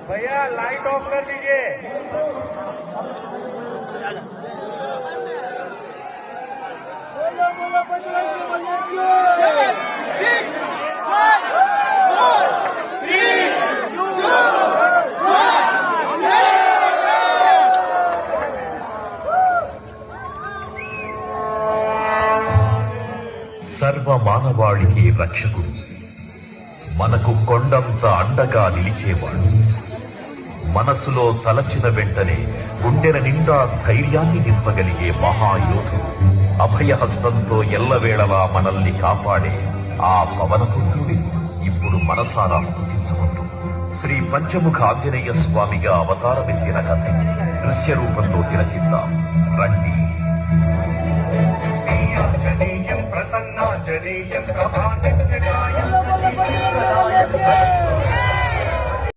भैया light of कर दीजिए। बोलो बोलो 7, 6, 5, 4, 3, 2, 1। సర్వ మానవాళికి రక్షకుడు, మనకు కొండంత అండగా నిలిచేవాడు, మనసులో తలచిన వెంటనే గుండెల నిండా ధైర్యాన్ని నింపగలిగే మహాయోధుడు, అభయహస్తంతో ఎల్లవేళలా మనల్ని కాపాడే ఆ పవనపుత్రుడి ఇప్పుడు మనసారా స్తుతించుకుంటూ శ్రీ పంచముఖ ఆంజనేయ స్వామిగా అవతారమెత్తిన కథ దృశ్య రూపంలో తిలకిద్దాం రండి. ప్రసన్నాంజనేయం ప్రభాంజనేయం